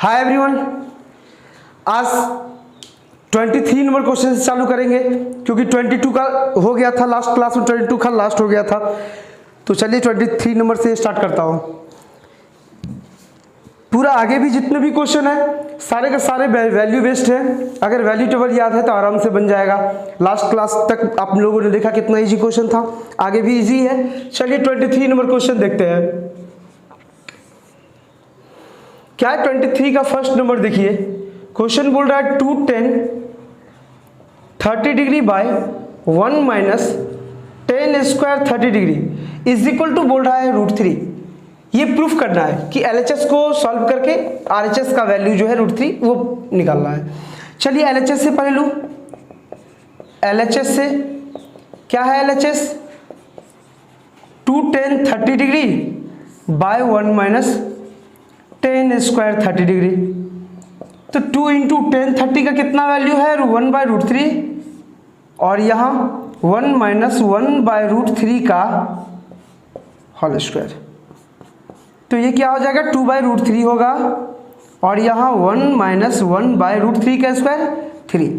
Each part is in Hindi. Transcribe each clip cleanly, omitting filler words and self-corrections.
हाय एवरीवन, आज 23 नंबर क्वेश्चन से चालू करेंगे क्योंकि 22 का हो गया था लास्ट क्लास में, 22 का लास्ट हो गया था। तो चलिए 23 नंबर से स्टार्ट करता हूँ। पूरा आगे भी जितने भी क्वेश्चन है सारे के सारे वैल्यू बेस्ड है। अगर वैल्यू टेबल याद है तो आराम से बन जाएगा। लास्ट क्लास तक आप लोगों ने देखा कितना इजी क्वेश्चन था, आगे भी इजी है। चलिए 23 नंबर क्वेश्चन देखते हैं। क्या है 23 का फर्स्ट नंबर देखिए। क्वेश्चन बोल रहा है 2 10 30 degree by 1 minus 10 square 30 degree is equal to बोल रहा है √3। ये प्रूफ करना है कि LHS को सॉल्व करके RHS का वैल्यू जो है √3 वो निकालना है। चलिए LHS से पहले लूँ। LHS से क्या है LHS 2 10 30 degree by 1 minus 10 square 30 degree. तो 2 इंटू 10 30 का कितना वैल्यू है 1 बाय √3 और यहाँ 1 माइनस 1 बाय √3 का होल स्क्वायर। तो ये क्या हो जाएगा 2 बाय √3 होगा और यहाँ 1 माइनस 1 बाय √3 का स्क्वायर 3।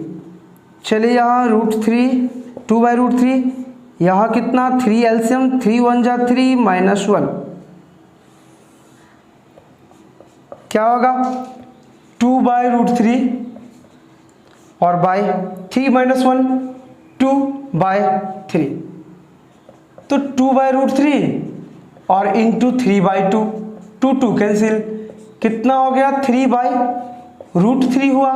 चलिए यहाँ √3 2 बाय √3 यहाँ कितना 3 एलसीएम 3 1 जा 3 माइनस 1 क्या होगा 2 बाय √3 और बाय 3 माइनस 1 2 बाय 3। तो 2 बाय √3 और इंटू 3 बाय 2 2 2 कैंसिल कितना हो गया 3 बाय √3 हुआ।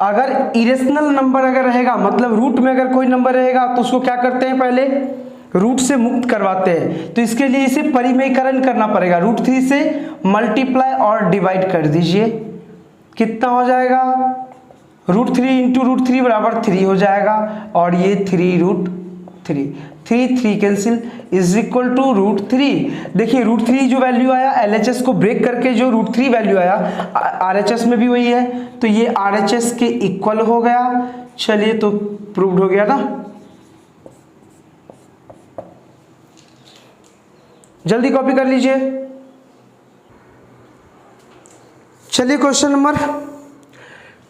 अगर इरेशनल नंबर अगर रहेगा मतलब रूट में अगर कोई नंबर रहेगा तो उसको क्या करते हैं पहले रूट से मुक्त करवाते हैं। तो इसके लिए इसे परिमेयकरण करना पड़ेगा। √3 से मल्टीप्लाई और डिवाइड कर दीजिए कितना हो जाएगा √3 इंटू √3 बराबर 3 हो जाएगा और ये 3 3 कैंसिल इज इक्वल टू √3। देखिए √3 जो वैल्यू आया LHS को ब्रेक करके जो √3 वैल्यू आया RHS में भी वही है तो ये RHS के इक्वल हो गया। चलिए तो प्रूव्ड हो गया ना। जल्दी कॉपी कर लीजिए। चलिए क्वेश्चन नंबर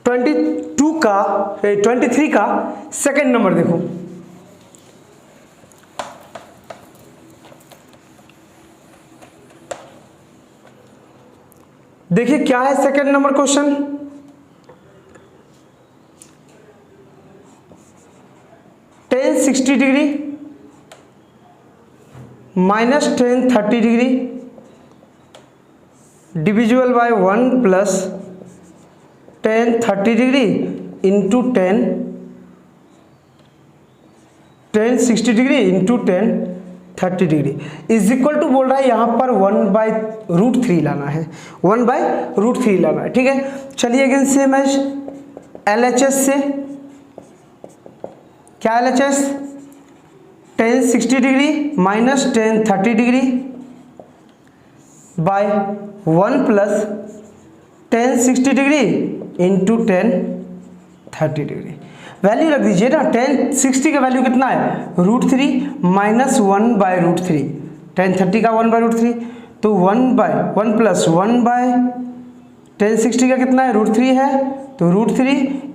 23 का सेकंड नंबर देखो। देखिए क्या है second number question. tan 60 degree minus 10 30 degree divisible by 1 plus 10 30 degree into 10 60 degree into 10 30 degree is equal to बोल रहा है यहाँ पर 1 बाय √3 लाना है 1 बाय √3 लाना है। ठीक है चलिए अगेन सेम एज LHS से क्या LHS tan 60 degree minus 10 30 degree by 1 plus 10 60 degree into 10 30 degree. Value रख दीजिए ना 10 60 का वैल्यू कितना है √3 माइनस 1 बाय √3 10 30 का 1 बाय √3 तो 1 प्लस 1 बाय 10 60 का कितना है √3 है तो √3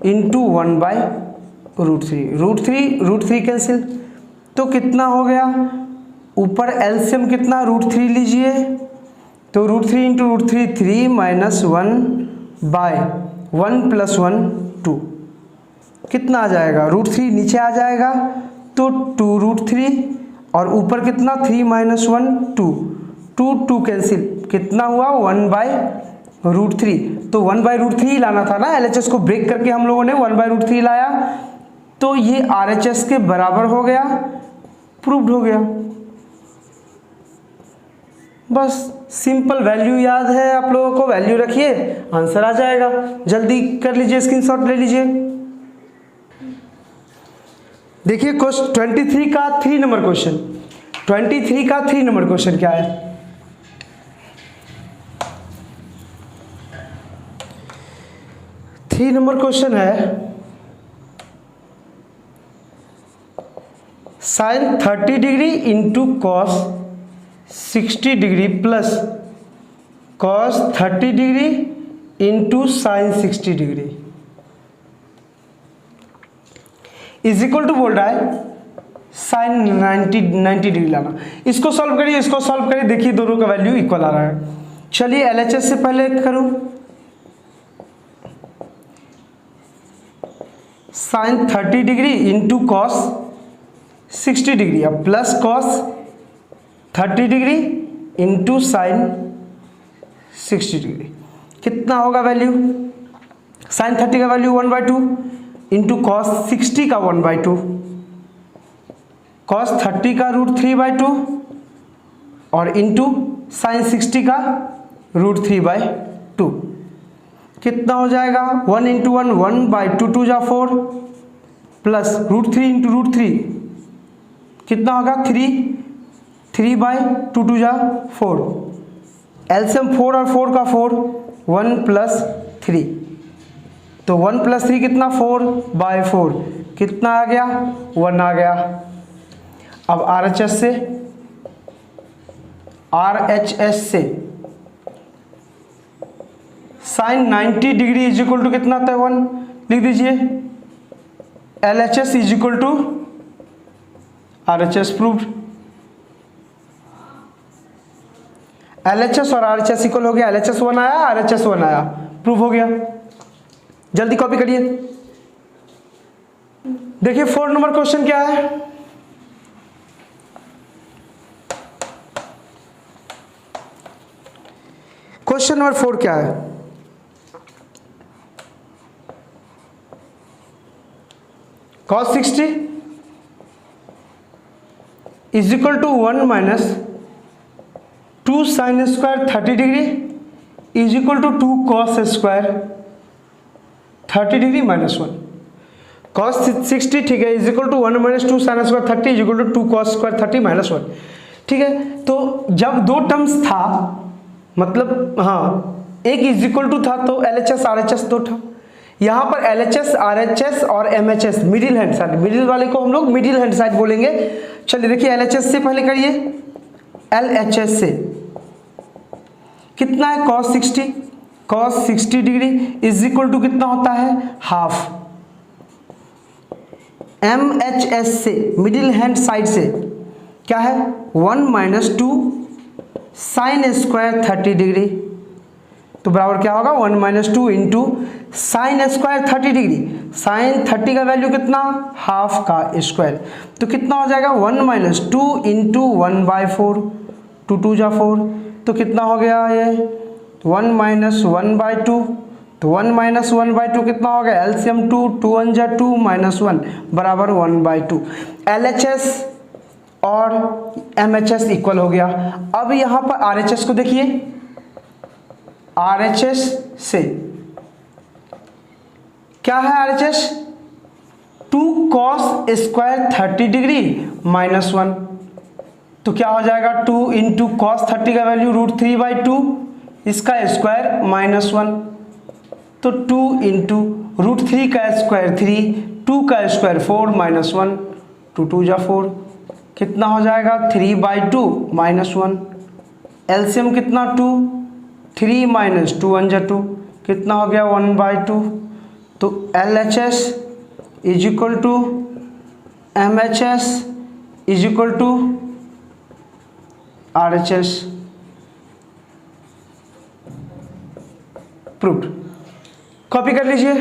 इंटू 1 बाय √3 कैंसिल तो कितना हो गया ऊपर एलसीएम कितना √3 लीजिए तो √3 इंटू √3 3 माइनस 1 बाय 1 प्लस 1 2 कितना आ जाएगा √3 नीचे आ जाएगा तो 2√3 और ऊपर कितना 3 माइनस 1 2 कैंसिल कितना हुआ 1 बाय √3। तो 1 बाय √3 लाना था ना LHS को ब्रेक करके हम लोगों ने 1 बाय √3 लाया तो ये RHS के बराबर हो गया प्रूव्ड हो गया। बस सिंपल वैल्यू याद है आप लोगों को वैल्यू रखिए आंसर आ जाएगा। जल्दी कर लीजिए स्क्रीनशॉट ले लीजिए। देखिए 23 का 3 नंबर क्वेश्चन 23 का 3 नंबर क्वेश्चन क्या है। थ्री नंबर क्वेश्चन है sine 30 degree into cos 60 degree plus cos 30 degree into sine 60 degree is equal to बोल रहा है साइन 90 डिग्री लाना। इसको सॉल्व करिए, इसको सॉल्व करिए, देखिए दोनों का वैल्यू इक्वल आ रहा है। चलिए LHS से पहले करूं, sine 30 degree into cos 60 degree, अब plus cos 30 degree into sine 60 degree, कितना होगा वैल्यू? साइन 30 का वैल्यू 1/2 इंटू कॉस 60 का 1/2, कॉस 30 का √3/2 और इंटू साइन 60 का √3/2, कितना हो जाएगा? 1 इंटू 1 1/2 2 जा 4 प्लस √3 इंटू √3 कितना होगा? 3/2 2 जा 4, एलसीएम 4 और 4 का 4, 1 + 3, तो 1 + 3 कितना? 4/4, कितना आ गया? 1 आ गया। अब RHS से sine 90 degree is equal to कितना आता है? 1 लिख दीजिए। LHS is equal to RHS proved. LHS और RHS इक्वल हो गया, LHS 1 आया, RHS 1 आया, प्रूव हो गया। जल्दी कॉपी करिए। देखिए 4 नंबर क्वेश्चन क्या है। क्वेश्चन नंबर 4 क्या है? cos 60 is equal to 1 minus 2 sine square 30 degree is equal to 2 cos square 30 degree minus 1। cos 60 ठीक है is equal to 1 minus 2 sine square 30 is equal to 2 cos square 30 minus 1। ठीक है, तो जब दो टर्म्स था, मतलब हाँ एक इज इक्वल टू था, तो LHS RHS दो था। यहाँ पर LHS RHS और MHS middle hand side, middle वाले को हम लोग मिडिल हैंड साइड बोलेंगे। चलिए देखिए LHS से पहले करिए। LHS से कितना है? cos 60 degree is equal to कितना होता है? हाफ। MHS से मिडिल हैंड साइड से क्या है? 1 माइनस 2 साइन स्क्वायर 30 डिग्री, तो बराबर क्या होगा? 1 minus 2 into sine square 30 degree. Sine 30 का वैल्यू कितना? हाफ का स्क्वायर, तो कितना हो जाएगा? 1 माइनस 2 इंटू 1/4, 2 2 जा 4, तो कितना हो गया ये? 1 माइनस 1/2, तो 1 माइनस 1/2 कितना हो गया? एलसीएम 2, 2 1 जा 2 माइनस 1 बराबर 1/2। LHS और MHS इक्वल हो गया। अब यहाँ पर RHS को देखिए। RHS से क्या है? RHS 2 cos square 30 degree minus 1, तो क्या हो जाएगा? 2 इंटू कॉस 30 का वैल्यू √3/2, इसका स्क्वायर माइनस 1, तो 2 इंटू √3 का स्क्वायर 3, 2 का स्क्वायर 4 माइनस 1, 2 2 जा 4, कितना हो जाएगा? 3/2 माइनस 1, एलसीएम कितना? 2, 3 माइनस 2 1 जा 2, कितना हो गया? 1/2। तो LHS is equal to MHS is equal to RHS proved. Copy कर लीजिए।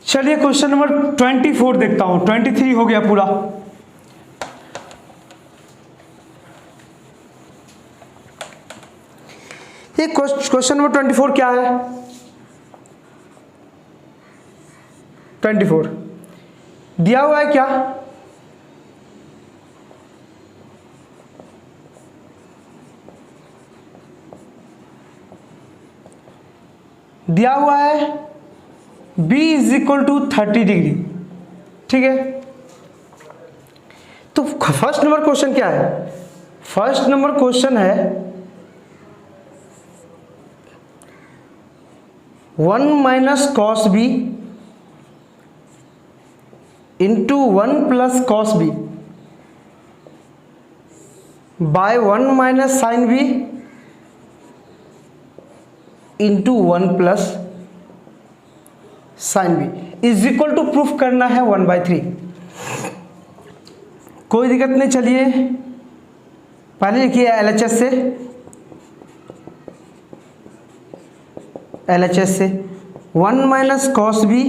चलिए क्वेश्चन नंबर 24 देखता हूं। 23 हो गया पूरा। ये क्वेश्चन नंबर 24 क्या है? 24 दिया हुआ है क्या? दिया हुआ है B is equal to 30 degree. ठीक है, तो फर्स्ट नंबर क्वेश्चन क्या है? फर्स्ट नंबर क्वेश्चन है 1 minus cos B into 1 plus cos B by 1 minus sine B into 1 plus sine B is equal to proof करना है 1/3। कोई दिक्कत नहीं। चलिए पहले लिखिए LHS से, LHS से 1 minus cos B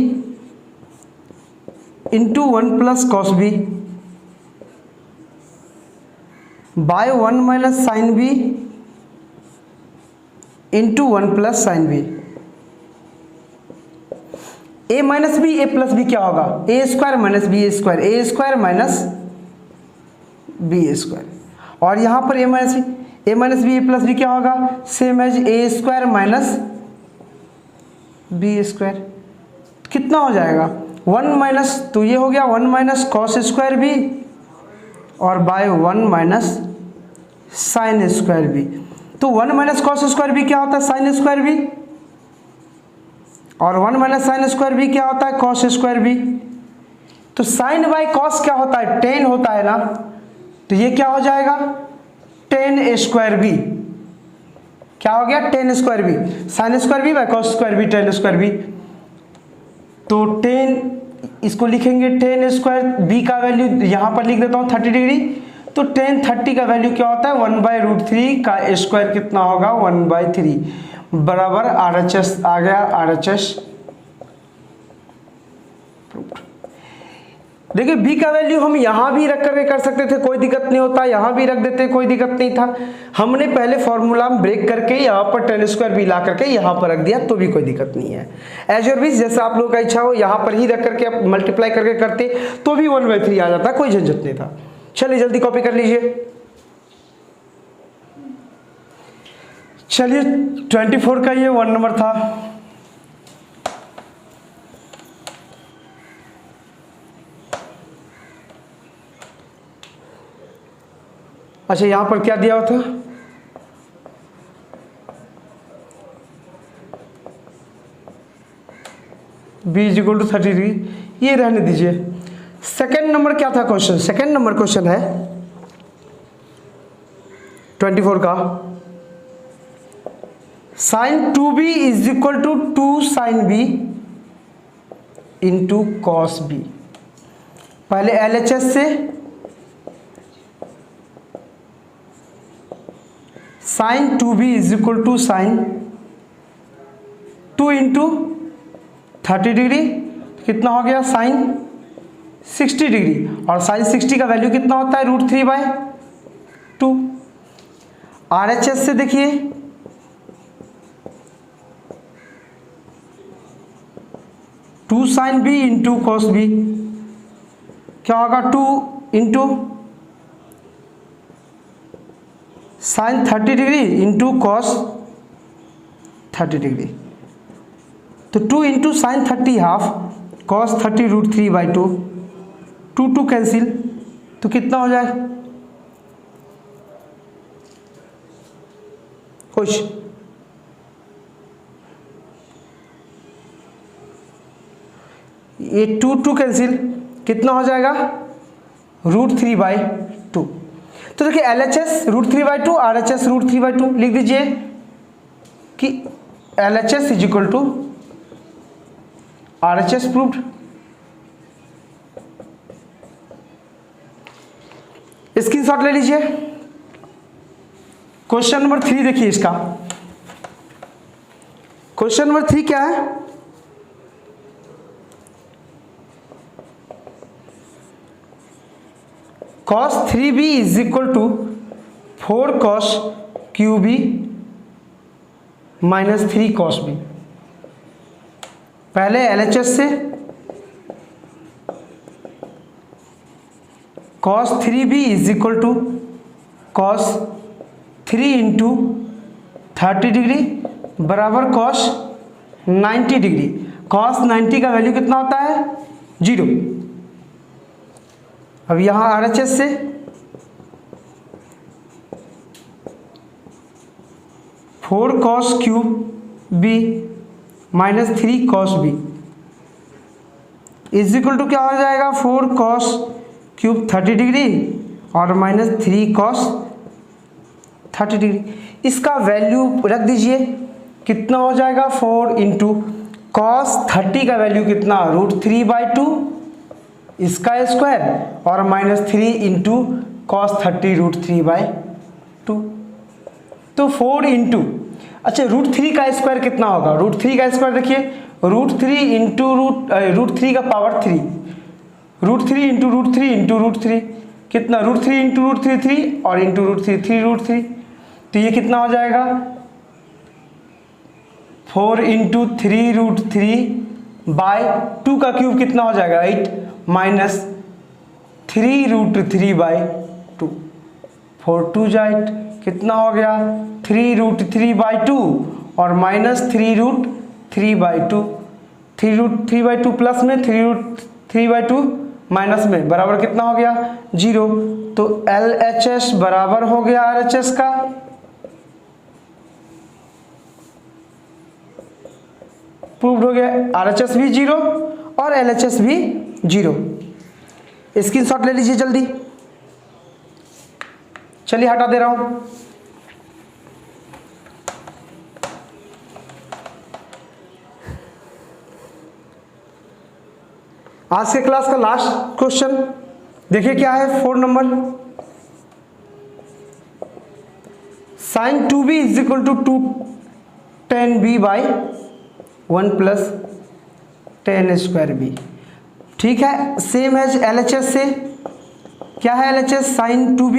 into 1 plus cos B by 1 minus sine B into 1 plus sine B. A minus B A plus B क्या होगा? A square minus B A square, A square minus B A square. और यहाँ पर A minus B A plus B क्या होगा? Same as A square minus B square. कितना हो जाएगा? 1 माइनस, तो ये हो गया 1 माइनस कॉस स्क्वायर बी और by 1 minus sine square B. तो 1 माइनस कॉस स्क्वायर बी क्या होता है? Sine square B. और 1 माइनस साइन स्क्वायर बी क्या होता है? Cos square B. तो साइन बाई कॉस क्या होता है? टेन होता है ना। तो ये क्या हो जाएगा? Tan square B. क्या हो गया? Tan square B. Sine square B by cos square B, tan square B. तो 10 इसको लिखेंगे 10 स्क्वायर, बी का वैल्यू यहाँ पर लिख देता हूँ 30 डिग्री। तो 10 30 का वैल्यू क्या होता है? 1/√3 का स्क्वायर कितना होगा? 1/3 बराबर RHS आ गया। RHS देखिए बी का वैल्यू हम यहाँ भी रख करके कर सकते थे, कोई दिक्कत नहीं होता। यहाँ भी रख देते, कोई दिक्कत नहीं था। हमने पहले फॉर्मूला में ब्रेक करके यहाँ पर 10 स्क्वायर बी ला करके यहाँ पर रख दिया, तो भी कोई दिक्कत नहीं है। एज योर विश, जैसा आप लोगों का इच्छा हो, यहाँ पर ही रख करके आप मल्टीप्लाई करके करते तो भी 1/3 आ जाता, कोई झंझट नहीं था। चलिए जल्दी कॉपी कर लीजिए। चलिए 24 का ये 1 नंबर था। अच्छा यहां पर क्या दिया हुआ था? b = 30 डिग्री, ये रहने दीजिए। सेकेंड नंबर क्या था क्वेश्चन? सेकेंड नंबर क्वेश्चन है 24 का, sine 2b = 2 sine b into cos b। पहले LHS से sine 2b = sine 2 into 30 degree कितना हो गया? Sign 60 degree. और साइन 60 का वैल्यू कितना होता है? √3/2। RHS से देखिए two sine B into cos B क्या होगा? 2 into sine 30 degree into cos 30 degree. तो 2 into sine 30 half, cos 30 √3/2, 2 cancel, तो कितना हो जाए? खुश। ये 2 कैंसिल, कितना हो जाएगा? √3/2। तो देखिए LHS √3/2, RHS √3/2 लिख दीजिए कि LHS = RHS प्रूव्ड। स्क्रीनशॉट ले लीजिए। क्वेश्चन नंबर 3 देखिए इसका। क्वेश्चन नंबर 3 क्या है? cos 3b = 4 cos QB - 3 cos B। पहले LHS से cos 3b = cos 3 into 30 degree बराबर cos 90 डिग्री। cos 90 का वैल्यू कितना होता है? 0। अब यहाँ RHS से four cos QB - 3 cos B = क्या हो जाएगा? 4 cos³ 30 डिग्री और -3 cos 30 डिग्री। इसका वैल्यू रख दीजिए, कितना हो जाएगा 4 इंटू कॉस 30 का वैल्यू कितना √3/2 इसका स्क्वायर और -3 इंटू कॉस 30 √3/2। तो 4 इंटू अच्छा √3 का स्क्वायर कितना होगा, √3 का स्क्वायर देखिए √3 इंटू √3 का पावर 3, √3 इंटू √3 इंटू √3 कितना √3 इंटू √3 3 और इंटू √3 3 √3। तो ये कितना हो जाएगा 4 इंटू 3√3/2 का क्यूब कितना हो जाएगा 8 माइनस 3√3/2 4 2 जा 8 कितना हो गया 3√3/2 और माइनस 3√3/2 3√3/2 प्लस में 3√3/2 माइनस में बराबर कितना हो गया 0। तो LHS बराबर हो गया RHS का, प्रूव्ड हो गया। RHS भी 0 और LHS भी 0। स्क्रीनशॉट ले लीजिए जल्दी, चलिए हटा दे रहा हूं। आज के क्लास का लास्ट क्वेश्चन देखिए क्या है 4 number. sin 2b is equal to 2tan(b/1 + tan²b। ठीक है, सेम है LHS से। क्या है LHS sin 2b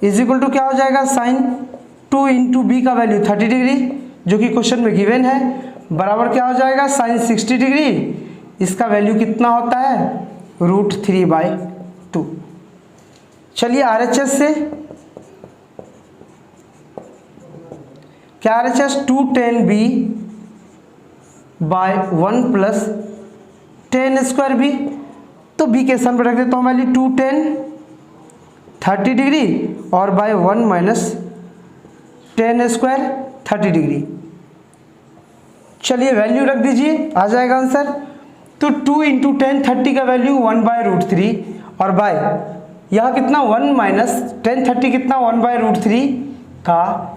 is equal to क्या हो जाएगा sin 2 इंटू b का वैल्यू 30 डिग्री जो कि क्वेश्चन में गिवन है, बराबर क्या हो जाएगा sin 60 डिग्री। इसका वैल्यू कितना होता है √3/2। चलिए RHS से, क्या RHS 2tan(b/1 + tan²b। तो b के स्थान पर रख देता हूँ वैल्यू 2tan 30 डिग्री और /1 माइनस tan² 30 डिग्री। चलिए वैल्यू रख दीजिए, आ जाएगा आंसर। तो 2 इंटू tan 30 का वैल्यू 1/√3 और बाय यहाँ कितना 1 माइनस tan 30 कितना 1/√3 का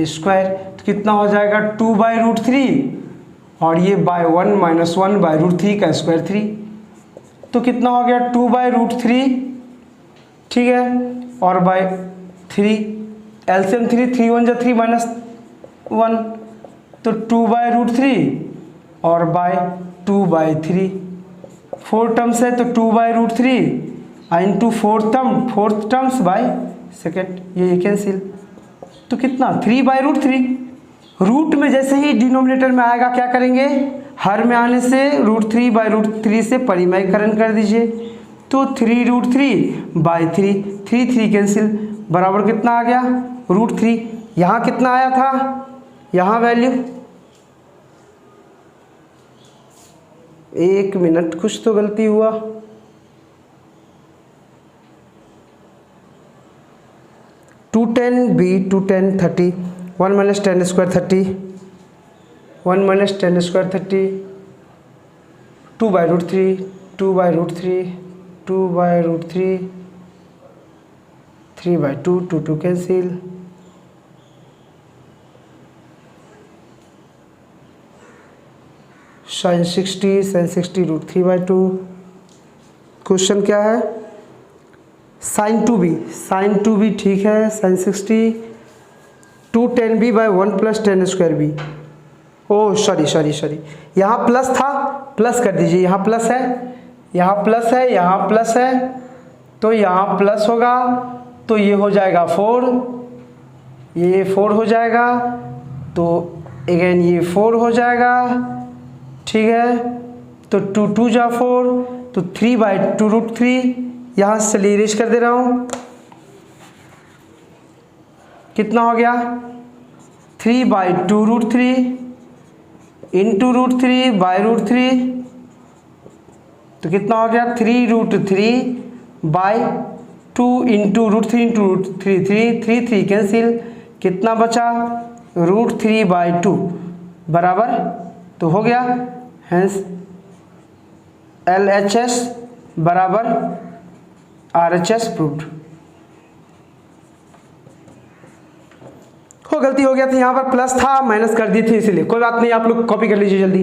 स्क्वायर, तो कितना हो जाएगा 2/√3 और ये /1 माइनस 1/√3 का स्क्वायर 3। तो कितना हो गया 2/√3, ठीक है, और /3 एलसीएम 3 1 जा 3 माइनस 1 तो 2/√3 और /2/3 4 टर्म्स है तो 2/√3 into 4th terms by second, ये कैंसिल। तो कितना 3/√3। रूट में जैसे ही डिनोमिनेटर में आएगा क्या करेंगे, हर में आने से √3/√3 से परिमयकरण कर दीजिए। तो 3√3/3 3 कैंसिल बराबर कितना आ गया √3। यहाँ कितना आया था, यहाँ वैल्यू 1 मिनट कुछ तो गलती हुआ, two tan 30 1 minus tan² 30 1 minus tan² 30 2/√3 2/√3 2/√3 3/2 2 cancel. sin 60 √3/2। Question क्या है sin 2b ठीक है, sin 60 2tan(b/1 + tan²b। Oh sorry यहाँ प्लस था, प्लस कर दीजिए, यहाँ प्लस है यहाँ प्लस है यहाँ प्लस है तो यहाँ प्लस होगा तो ये हो जाएगा 4, ये 4 हो जाएगा तो अगेन ये 4 हो जाएगा, ठीक है। तो 2 2 जा 4 तो 3/2√3 यहाँ से इरेज कर दे रहा हूँ, कितना हो गया 3/2√3 इंटू √3/√3 तो कितना हो गया 3√3/2 इंटू √3 3 कैंसिल, कितना बचा √3/2 बराबर तो हो गया, हेंस LHS बराबर RHS प्रूव्ड। गलती हो गया था, यहाँ पर प्लस था माइनस कर दिए थे इसीलिए, कोई बात नहीं, आप लोग कॉपी कर लीजिए जल्दी।